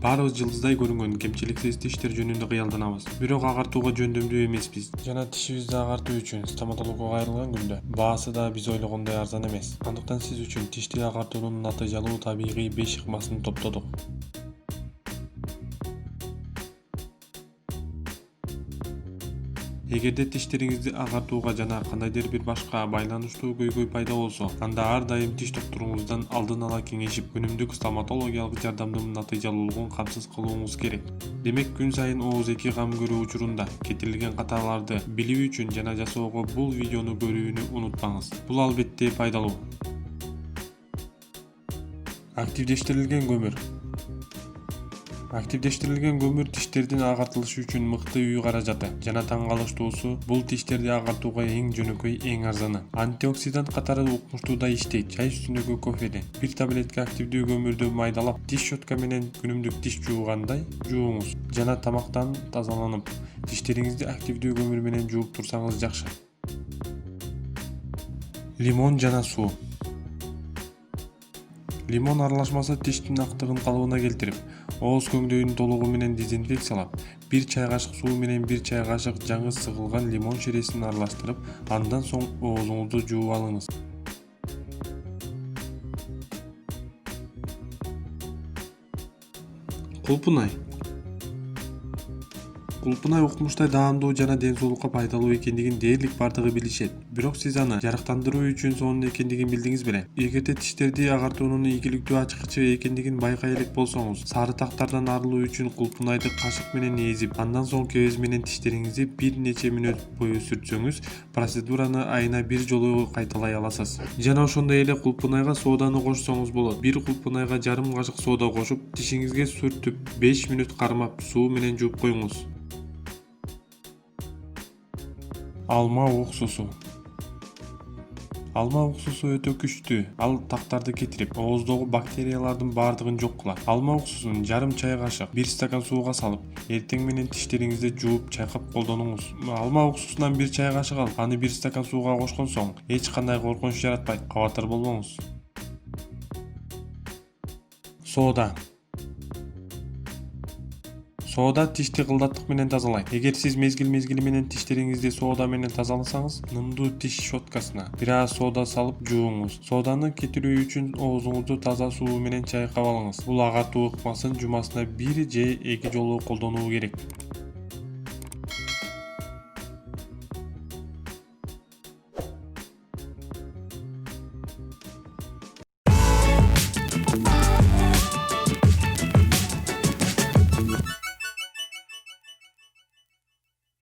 Баарыбыз жылдыздай көрүнгөн кемчиликсиз тиштер жөнүндө кыялданабыз. Бирок агартууга жөндөмдүү эмеспиз. Жана тишибизди агартуу үчүн стоматологго кайрылган күндө баасы да биз ойлогондой арзан эмес. Андыктан сиз үчүн тишти агартуунун натыйжалуу табигый 5 ыкмасын топтодук. Эгерде тиштериңизди агартууга жана кандайдыр бир башка байланыштуу көйгөй пайда болсо, анда ар дайым тиш доктуруңуздан алдын ала кеңешип, күнүмдүк стоматологиялык жардамдын натыйжалуулугун камсыз кылууңуз керек. Демек, күн сайын ооз-эки кам көрүү учурунда кетирилген каталарды билүү үчүн жана жасоого бул видеону көрүүнү унутпаңыз. Бул албетте пайдалуу. Активдештирилген көмүр. Активдештирилген көмүр тиштердин агартылышы үчүн мыкты үй каражаты жана таң калыштуусу. Бул тиштерди агартууга эң жөнөкөй, эң арзаны. Антиоксидант катары укмуштуу да иштейт. Чай үстүндөгү кофеден бир таблетка активдүү көмүрдү майдалап, тиш щетка менен күнүмдүк тиш жуугандай жууңуз жана тамактан тазаланып, тиштериңизди активдүү көмүр менен жууп турсаңыз жакшы. Лимон жана суу. Лимон аралашмасы тиштин актыгын калыбына келтирип, ооз көңдөйүн толугу менен дезинфекциялап, 1 чай кашык суу менен 1 чай кашык жаңы сыгылган лимон шересин аралаштырып, андан соң оозуңузду жууп алыңыз. Кулпунай. Кулпунай укмуштай даамдуу жана ден соолукка пайдалуу экендигин дээрлик бардыгы билишет. Бирок сиз аны жарыктандыруу үчүн сонун экендигин билдиңиз беле? Эгерде тиштерди агартуунун ийгиликтүү ачкычы экендигин байкай элек болсоңуз, сары тактардан арылуу үчүн кулпунайды кашык менен ээзип, андан соң кебез менен тиштериңизди бир нече мүнөт бою сүртсөңүз, процедураны айына бир жолу кайталай аласыз. Жана ошондой эле кулпунайга соданы кошсоңуз болот. Бир кулпунайга жарым кашык сода кошуп, тишиңизге сүртүп 5 мүнөт кармап, суу менен жууп коюңуз. Алма уксусу. Алма уксусу өтө күчтүү. Ал тактарды кетирип, ооздогу бактериялардын бардыгын жок кылат. Алма уксусун жарым чай кашык 1 стакан сууга салып, эртең менен тиштериңизди жууп чайкап колдонуңуз. Алма уксусунан 1 чай кашык алып, аны 1 стакан сууга кошкон соң, эч кандай коркунуч жаратпайт. Кабатыр болбоңуз. Сода. Сода тишти кылдаттык менен тазалайт. Эгер сиз мезгил менен тиштериңизди сода менен тазаласаңыз, нымдуу тиш щеткасына бир аз сода салып жууңуз. Соданы кетирүү үчүн оозуңузду таза суу менен чайкап алыңыз. Бул агартуу ыкмасын жумасына 1 же 2 жолу колдонуу керек.